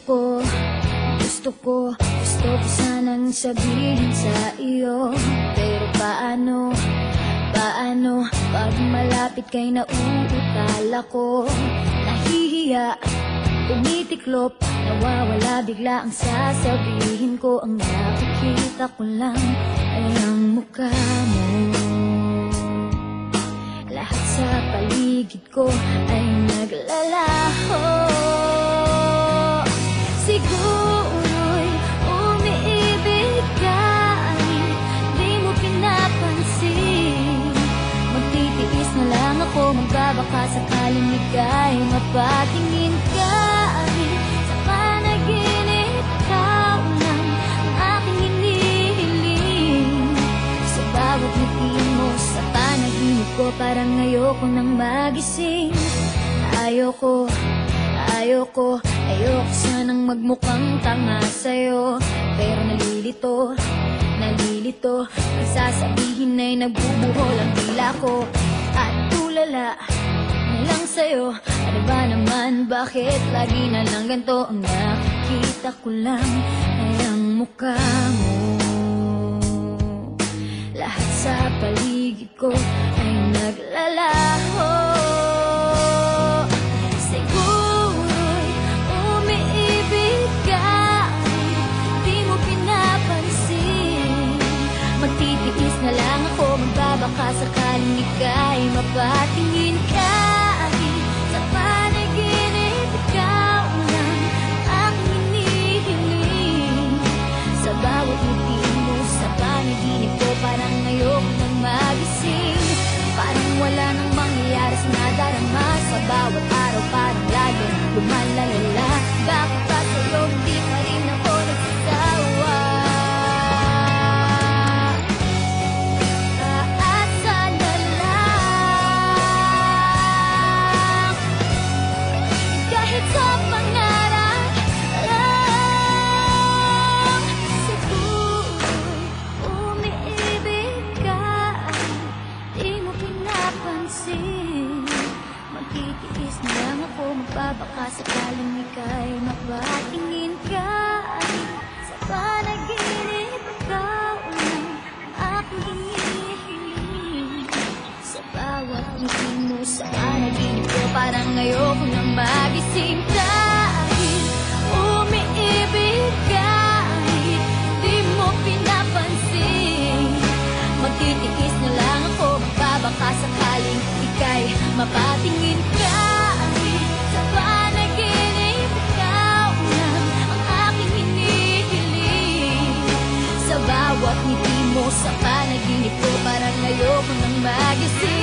Gusto ko sanang sabihin sa iyo, pero paano pag malapit kay nauutal ako? Nahihiya, umitiklop, nawawala bigla ang sasabihin ko. Ang nakikita ko lang ay ang mukha mo. Lahat sa paligid ko ay naglalaho. Siguro'y umiibig ka, di mo pinapansin. Magtitiis na lang ako, magbabaka sakaling ika'y mapatingin ka. Sa panaginip, ikaw lang ang aking hinihiling. Sa bawat ngiti mo sa panaginip ko, parang ayoko nang magising. Ayoko sanang magmukhang tanga sa'yo, pero nalilito ang sasabihin ay nagbubuhol ang dila ko. At tulala na lang sa'yo, ano ba naman, bakit lagi na lang ganito? Ang nakikita ko lang ay ang mukha mo. Lahat sa paligid ko ay naglalaho. Siguro'y umiibig ka, di mo pinapansin. Magtitiis na lang ako, magbabaka sakaling ika'y mapatingin ka. Sa panaginip, ikaw lang ang hinihiling. Sa bawat ngiti mo sa panaginip ko, parang ayoko nang magising. Parang wala nang mangyayari sa nadarama. Sa bawat araw parang lalo lumalalala. Bakit ba sa'yo hindi pa rin ako nagsasawa? Aasa na lang, kahit sa pangarap lang. Siguro'y umiibig ka, di mo pinapansin. Magtitiis na lang ako, magbabaka sakaling ika'y mapatingin ka. Sa panaginip, ikaw lang ang aking hinihiling. Sa bawat ngiti mo sa panaginip ko, parang ayoko nang magising. Dahil umiibig ka, di mo pinapansin. Magtitiis na lang ako, magbabaka sakaling ika'y mapatingin ka. Sa panaginip, ikaw lang ang aking hinihiling. Sa bawat ngiti mo sa panaginip ko, parang ayoko nang magising.